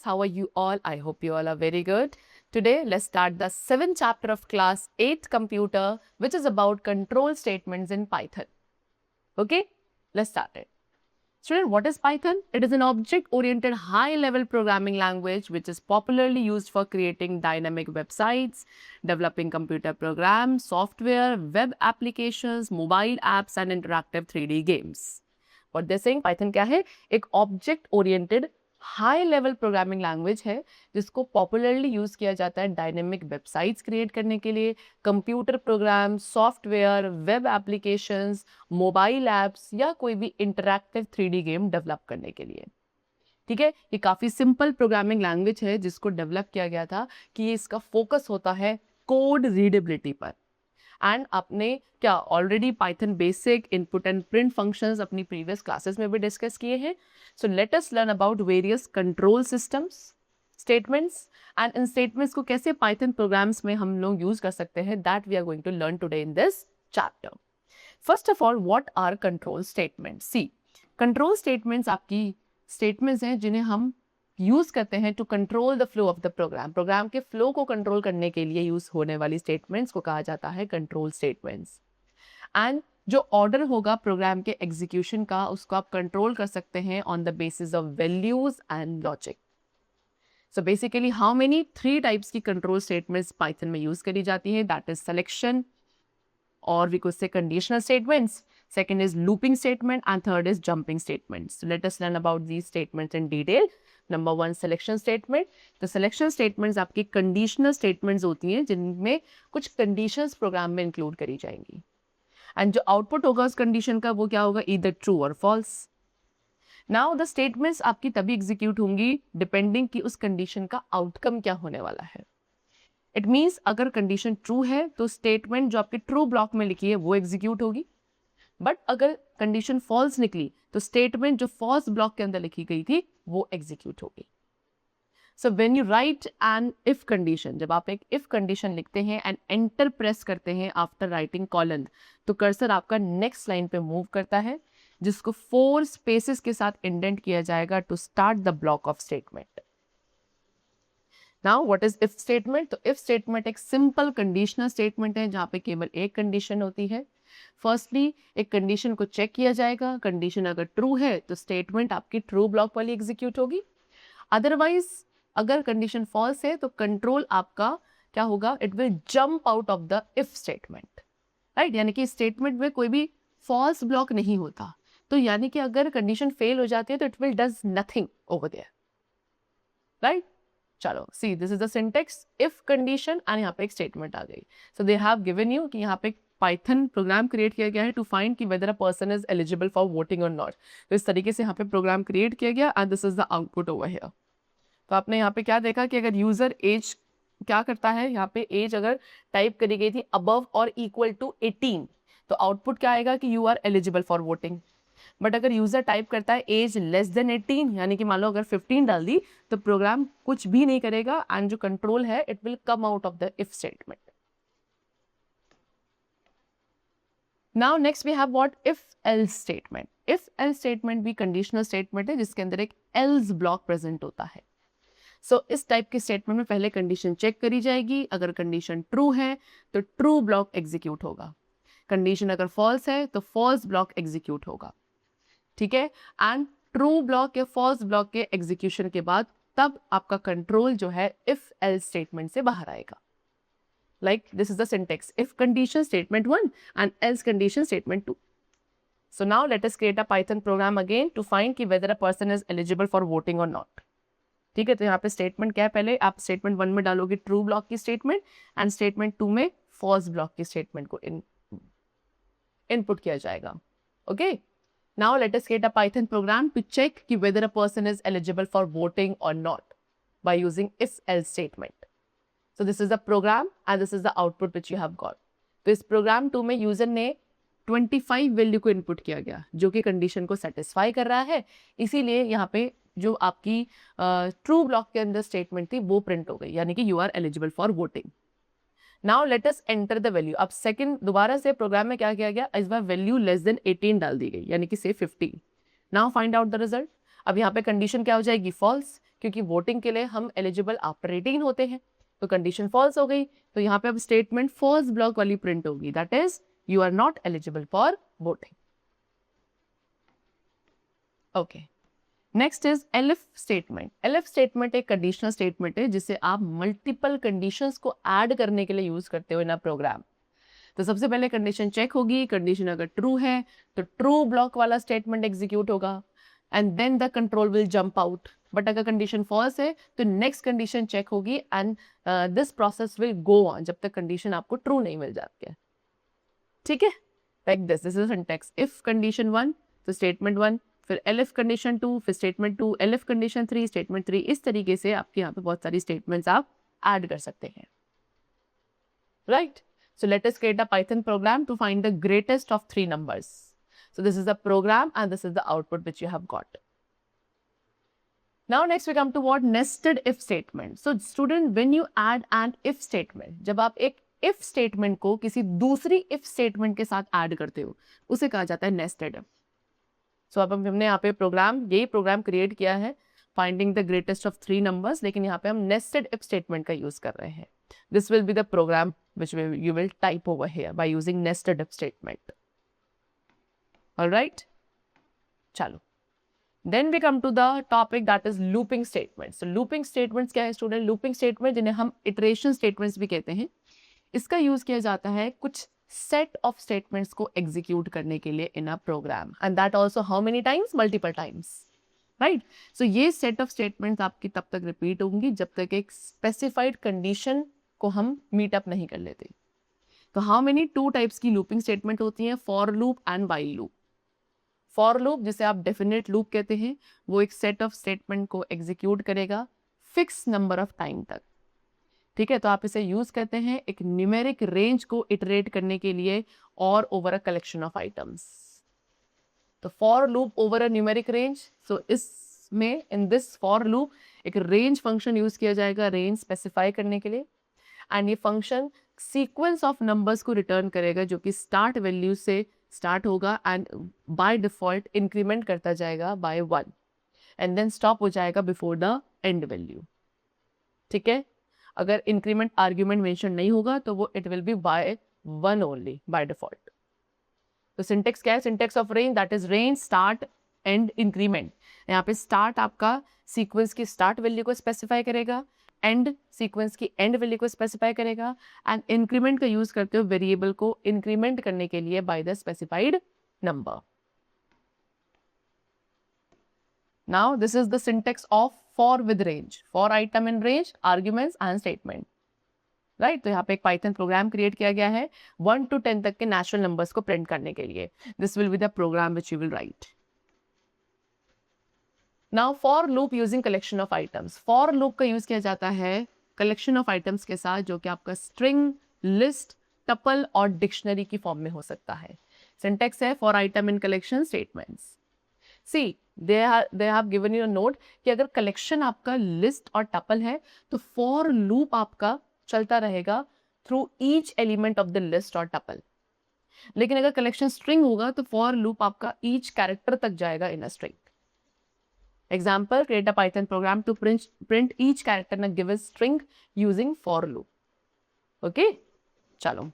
class. How are you all? I hope you all are very good. Today, let's start the 7th chapter of class 8 computer, which is about control statements in Python. Okay, let's start it. Student, what is Python? It is an object-oriented high-level programming language which is popularly used for creating dynamic websites, developing computer programs, software, web applications, mobile apps and interactive 3D games. What they're saying, Python क्या है? एक object-oriented high-level programming language है जिसको popularly use किया जाता है dynamic websites create करने के लिए, computer program, software, web applications, mobile apps या कोई भी इंटरैक्टिव 3D गेम डेवलप करने के लिए. ठीक है, ये काफ़ी सिंपल प्रोग्रामिंग लैंग्वेज है जिसको डेवलप किया गया था कि ये इसका फोकस होता है कोड रीडेबिलिटी पर. एंड आपने क्या already Python basic input and print functions अपनी प्रीवियस क्लासेस में भी डिस्कस किए हैं. So let us learn about various control systems, statements and in statements को कैसे पाइथन प्रोग्राम्स में हम लोग यूज कर सकते हैं. That we are going to learn today in this chapter. First of all, what are control statements? See, control statements आपकी statements हैं जिन्हें हम यूज करते हैं to control the flow of the program. Program के फ्लो को control करने के लिए यूज होने वाली स्टेटमेंट्स को कहा जाता है कंट्रोल स्टेटमेंट्स. एंड जो ऑर्डर होगा प्रोग्राम के एग्जीक्यूशन का, उसको आप कंट्रोल कर सकते हैं on the basis of values and logic. So basically how many 3 types की कंट्रोल स्टेटमेंट्स पाइथन में यूज करी जाती है. That is selection, or we could say conditional statements. Second is looping statement and third is jumping statements. So let us learn about these statements in detail. Number 1, selection statement. The selection statements आपकी conditional statements होती हैं जिनमें कुछ conditions program में include करी जाएंगी. And जो output होगा उस condition का वो क्या होगा? Either true or false. Now the statements आपकी तभी execute होंगी depending कि उस condition का outcome क्या होने वाला है. इट मीन्स अगर कंडीशन ट्रू है तो स्टेटमेंट जो आपके ट्रू ब्लॉक में लिखी है वो एग्जीक्यूट होगी. बट अगर कंडीशन फॉल्स निकली तो स्टेटमेंट जो फॉल्स ब्लॉक के अंदर लिखी गई थी वो एग्जीक्यूट होगी. So when you write an if condition, जब आप एक इफ कंडीशन लिखते हैं एंड एंटर प्रेस करते हैं आफ्टर राइटिंग कॉलन, तो कर्सर आपका नेक्स्ट लाइन पे मूव करता है जिसको 4 स्पेसेस के साथ इंडेंट किया जाएगा to start the block of statement. Now what is if statement? तो if statement एक simple conditional statement है जहाँ पे केवल एक condition होती है. Firstly, एक condition को check किया जाएगा. Condition अगर true है तो statement आपकी true block वाली execute होगी. Otherwise, अगर condition false है तो control आपका क्या होगा? It will jump out of the if statement. Right? यानी कि statement में कोई भी false block नहीं होता. तो यानी कि अगर condition fail हो जाती है तो it will does nothing over there. Right? चलो, see this is the syntax if condition and यहाँ पे एक स्टेटमेंट आ गई. So they have given you कि यहाँ पे पाइथन प्रोग्राम क्रिएट किया गया है टू फाइंड कि whether a person is eligible for voting और नॉट. तो इस तरीके से यहाँ पे प्रोग्राम क्रिएट किया गया and this is the output over here. तो आपने यहाँ पे क्या देखा कि अगर यूजर एज क्या करता है, यहाँ पे एज अगर टाइप करी गई थी अबव और इक्वल टू 18 तो आउटपुट क्या आएगा कि you are eligible for voting. But अगर यूजर टाइप करता है एज लेस देन 18 यानी कि मान लो अगर 15 डाल दी तो प्रोग्राम कुछ भी नहीं करेगा एंड जो कंट्रोल है it will come out of the if statement. Now next we have what? If else statement. If else statement भी कंडीशनल स्टेटमेंट है जिसके अंदर एक एल्स ब्लॉक प्रेजेंट होता है. सो इस टाइप के स्टेटमेंट में पहले कंडीशन चेक करी जाएगी. अगर कंडीशन ट्रू है तो ट्रू ब्लॉक एग्जीक्यूट होगा. कंडीशन अगर फॉल्स है तो फॉल्स ब्लॉक एग्जीक्यूट होगा. ठीक है, एंड ट्रू ब्लॉक या फॉल्स ब्लॉक के एग्जीक्यूशन के बाद तब आपका कंट्रोल जो है इफ एल्स स्टेटमेंट से बाहर आएगा. Like this is the syntax if condition statement 1 and else condition statement 2. So now let us create a Python program again to find कि whether a person is eligible for voting और not. ठीक है, तो यहाँ पे statement क्या है? पहले आप स्टेटमेंट 1 में डालोगे ट्रू ब्लॉक की स्टेटमेंट एंड स्टेटमेंट 2 में फॉल्स ब्लॉक की स्टेटमेंट को इनपुट किया जाएगा. Okay, now let us create a Python program to check कि whether a person is eligible for voting or not by using if else statement. So this is the program and this is the output which you have got. तो इस program 2 में user ने 25 value को input किया गया जो कि condition को सेटिस्फाई कर रहा है. इसीलिए यहाँ पे जो आपकी ट्रू ब्लॉक के अंदर स्टेटमेंट थी वो प्रिंट हो गई यानी कि you are eligible for voting. Now let us enter the value. अब सेकंड दोबारा से प्रोग्राम में क्या किया गया? इस बार वैल्यू लेस देन 18 डाल दी गई यानी कि से 15. Now find out the result. अब यहाँ पे कंडीशन क्या हो जाएगी? फॉल्स, क्योंकि वोटिंग के लिए हम एलिजिबल आफ्टर 18 होते हैं, तो कंडीशन फॉल्स हो गई, तो यहाँ पे अब स्टेटमेंट फर्स्ट ब्लॉक वाली प्रिंट होगी, that is you are not eligible for voting. Okay, next is elif statement. Elif statement एक कंडीशनल स्टेटमेंट है जिसे आप मल्टीपल कंडीशंस को ऐड करने के लिए यूज करते हो इन अ प्रोग्राम. तो सबसे पहले कंडीशन चेक होगी, कंडीशन अगर ट्रू है तो ट्रू ब्लॉक वाला स्टेटमेंट एग्जीक्यूट होगा and then the control will jump out. But अगर कंडीशन फॉल्स है तो नेक्स्ट कंडीशन चेक होगी and this process will go on जब तक कंडीशन आपको ट्रू नहीं मिल जाती है. ठीक है, like this is syntax. If condition 1 तो स्टेटमेंट 1, फिर एलिफ कंडीशन 2, फिर स्टेटमेंट 2, एलिफ कंडीशन 3, स्टेटमेंट 3. इस तरीके से आपके यहाँ पे बहुत सारी स्टेटमेंट्स आप ऐड कर सकते हैं. Right, so let us create a Python program to find the greatest of 3 numbers. So this is the program and this is the output which you have got. Now next we come to what? Nested if statement. So student, when you add an if statement, जब आप एक if statement को किसी दूसरी if statement के साथ add करते हो, उसे कहा जाता है nested if. So अब हमने यहाँ पे यही प्रोग्राम क्रिएट किया है finding the greatest of 3 numbers, लेकिन यहाँ पे हम nested if statement का यूज कर रहे हैं. This will be the program which you will type over here by using nested if statement. All right, chalo. Then we come to the topic that is looping statements. So looping statements क्या है student? Looping statement जिन्हें हम iteration statements भी कहते हैं, इसका use किया जाता है कुछ set of statements को execute करने के लिए in a program, and that also how many times? Multiple times. Right? So ये set of statements आपकी तब तक repeat होंगी जब तक एक specified condition को हम मीट अप नहीं कर लेते. तो हाउ मेनी 2 टाइप्स की लूपिंग स्टेटमेंट होती हैं? For loop and while loop. For loop जिसे आप डेफिनेट लूप कहते हैं, वो एक सेट ऑफ स्टेटमेंट को एग्जीक्यूट करेगा फिक्स नंबर ऑफ टाइम तक. ठीक है, तो आप इसे यूज करते हैं एक न्यूमेरिक रेंज को इटरेट करने के लिए और over a collection of items. तो for loop over a numeric range. So इसमें इन दिस फॉर लूप एक रेंज फंक्शन यूज किया जाएगा रेंज स्पेसिफाई करने के लिए, एंड ये फंक्शन सीक्वेंस ऑफ नंबर्स को रिटर्न करेगा जो कि स्टार्ट वैल्यू से स्टार्ट होगा एंड बाय डिफॉल्ट इंक्रीमेंट करता जाएगा बाय 1 एंड देन स्टॉप हो जाएगा बिफोर द एंड वैल्यू. ठीक है, अगर इंक्रीमेंट आर्ग्यूमेंट मेंशन नहीं होगा तो वो it will be by 1 only by default. तो सिंटेक्स क्या है? Syntax of range that is range start end increment. यहाँ पे स्टार्ट आपका सीक्वेंस की स्टार्ट वैल्यू को स्पेसिफाई करेगा, एंड सीक्वेंस की एंड वैल्यू को स्पेसिफाई करेगा, एंड इंक्रीमेंट का यूज करते हो वेरिएबल को इंक्रीमेंट करने के लिए by the specified number. Now this is the syntax of for with range. For item in range, arguments and statement. Right, तो यहाँ पे एक पाइथन प्रोग्राम क्रिएट किया गया है 1 to 10 तक के नेचुरल नंबर्स को प्रिंट करने के लिए. This will be the program which you will write. Now for loop using collection of items. For loop का यूज किया जाता है कलेक्शन ऑफ आइटम्स के साथ जो कि आपका स्ट्रिंग, लिस्ट, टपल और डिक्शनरी की फॉर्म में हो सकता है. सिंटेक्स है for item in collection statements. See they have given you a note कि अगर कलेक्शन आपका लिस्ट और टपल है तो फॉर लूप आपका चलता रहेगा through each element of the list और टपल. लेकिन अगर कलेक्शन स्ट्रिंग होगा तो फॉर लूप आपका ईच कैरेक्टर तक जाएगा in a string. Example, create a Python program to print each character in a given string using for loop. Okay? चलो.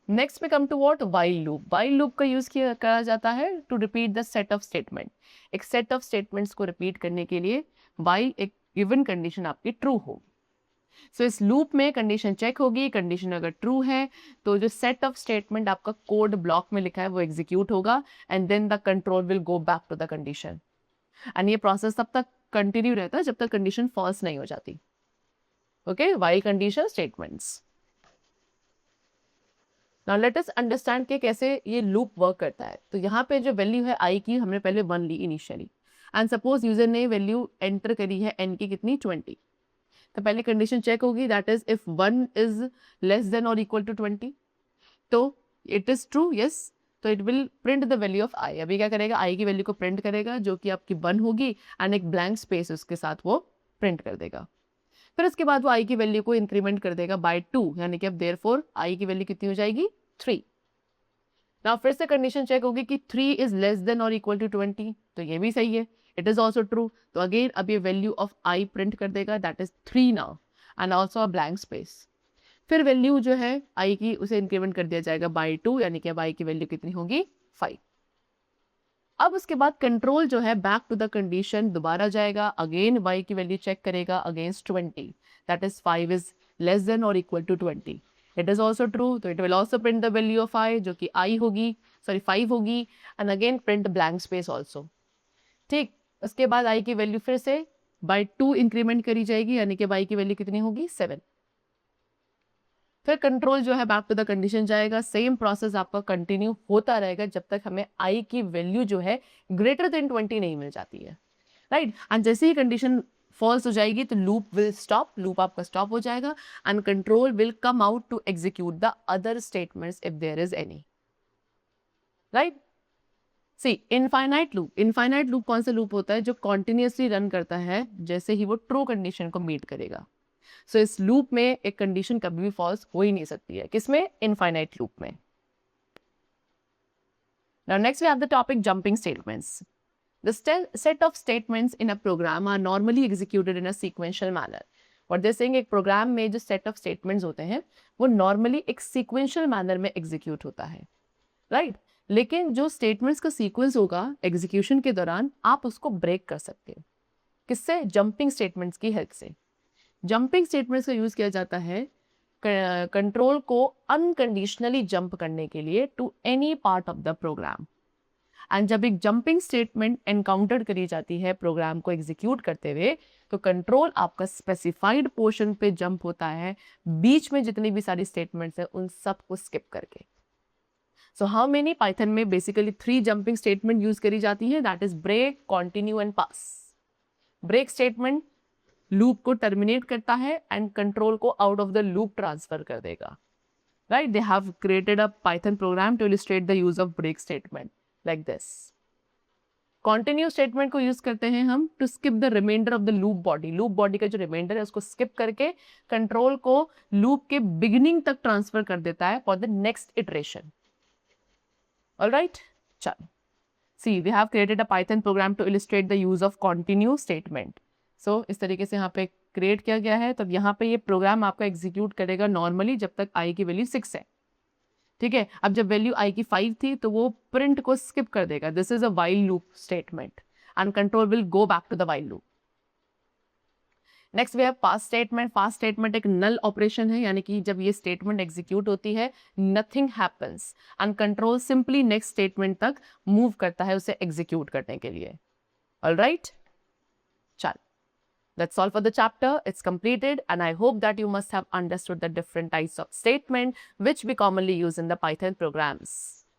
Next we come to what? While loop. While loop का use करा जाता है to repeat the set of statement. एक set of statements को repeat करने के लिए while एक given condition आपकी true हो. So इस loop में condition check होगी, condition अगर true है तो जो set of statement आपका code block में लिखा है वो execute होगा and then the control will go back to the condition. And ये प्रोसेस तब तक कंटिन्यू रहता है जब तक कंडीशन फॉल्स नहीं हो जाती. Okay, while condition statements. Now let us understand कि कैसे ये लूप वर्क करता है. तो यहाँ पे जो वैल्यू है आई की हमने पहले 1 ली इनिशियली, एंड सपोज यूजर ने वैल्यू एंटर करी है एन की कितनी 20. तो पहले कंडीशन चेक होगी that is if 1 is less than और इक्वल टू 20 तो इट इज ट्रू, यस. तो it will print the value of i. अभी क्या करेगा? आई की वैल्यू को प्रिंट करेगा जो कि आपकी 1 होगी एंड एक ब्लैंक स्पेस उसके साथ वो प्रिंट कर देगा. फिर उसके बाद वो आई की वैल्यू को इंक्रीमेंट कर देगा बाय 2, यानी कि अब देयरफॉर आई की वैल्यू कितनी हो जाएगी 3. नाउ फिर से कंडीशन चेक होगी कि 3 इज लेस देन और इक्वल टू 20 तो ये भी सही है. It is also true. तो अगेन अब ये वैल्यू ऑफ आई प्रिंट कर देगा, that is 3 now and also a blank space. फिर वैल्यू जो है आई की उसे इंक्रीमेंट कर दिया जाएगा बाई 2, यानी कि अब आई की वैल्यू कितनी होगी 5। अब उसके बाद कंट्रोल जो है बैक टू द कंडीशन दोबारा जाएगा, अगेन y की वैल्यू चेक करेगा against 20, that is 5 is less than और equal to 20। It is also true, तो it will also print the value of i जो कि i होगी, सॉरी 5 होगी, and again print blank space also. ठीक, उसके बाद i की वैल्यू फिर से बाई 2 इंक्रीमेंट करी जाएगी, यानी कि y की वैल्यू कितनी होगी 7। फिर कंट्रोल जो है बैक टू द कंडीशन जाएगा, सेम प्रोसेस आपका कंटिन्यू होता रहेगा जब तक हमें आई की वैल्यू जो है ग्रेटर देन 20 नहीं मिल जाती है, राइट। एंड जैसे ही कंडीशन फॉल्स हो जाएगी तो लूप विल स्टॉप, लूप आपका स्टॉप हो जाएगा and control will come out to execute the other statements if there is any, right. See infinite loop, infinite loop कौन सा लूप होता है जो कॉन्टिन्यूसली रन करता है जैसे ही वो ट्रू कंडीशन को मीट करेगा। सो इस लूप में एक कंडीशन कभी भी फॉल्स हो ही नहीं सकती है, किसमें, इनफाइनाइट लूप में। Now next we have the topic jumping statements. The set of statements in a program are normally executed in a sequential manner. What they're saying, एक प्रोग्राम में जो set of statements होते हैं वो normally एक sequential manner में execute होता है, right? लेकिन जो statements का sequence होगा execution के दौरान आप उसको break कर सकते हो, किससे, jumping statements की help से। jumping statements का यूज किया जाता है कंट्रोल को अनकंडीशनली जंप करने के लिए to any part of the program. And जब एक जंपिंग स्टेटमेंट एनकाउंटर करी जाती है प्रोग्राम को एग्जीक्यूट करते हुए तो कंट्रोल आपका स्पेसिफाइड पोर्शन पे जंप होता है, बीच में जितनी भी सारी स्टेटमेंट्स हैं उन सब को स्किप करके। सो हाउ मेनी, पाइथन में बेसिकली 3 जंपिंग स्टेटमेंट यूज करी जाती है, that is break, continue and pass. Break statement loop को टर्मिनेट करता है एंड कंट्रोल को out of the loop transfer कर देगा, right. They have created a Python program to illustrate the use of break statement like this. Continue statement को use करते हैं हम to skip the reminder of the loop body. Loop body का जो reminder है उसको स्किप करके control को लूप के बिगिनिंग तक ट्रांसफर कर देता है for the next iteration. Alright, चलो see we have created a Python program to illustrate the use of continue statement. So इस तरीके से यहाँ पे क्रिएट किया गया है। तो यहाँ पे ये प्रोग्राम आपका एग्जीक्यूट करेगा नॉर्मली जब तक आई की वैल्यू 6 है, ठीक है। अब जब वैल्यू आई की 5 थी तो वो प्रिंट को स्किप कर देगा, this is a while loop statement and control will go back to the while loop. Next we have pass statement. Pass statement एक नल ऑपरेशन है, यानी कि जब ये स्टेटमेंट एग्जीक्यूट होती है nothing happens and control simply next statement तक move करता है उसे एग्जीक्यूट करने के लिए। ऑलराइट, चल that's all for the chapter. It's completed and I hope that you must have understood the different types of statement which we commonly use in the Python programs.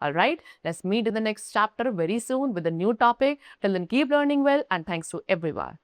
Alright, let's meet in the next chapter very soon with a new topic. Till then, keep learning well and thanks to everyone.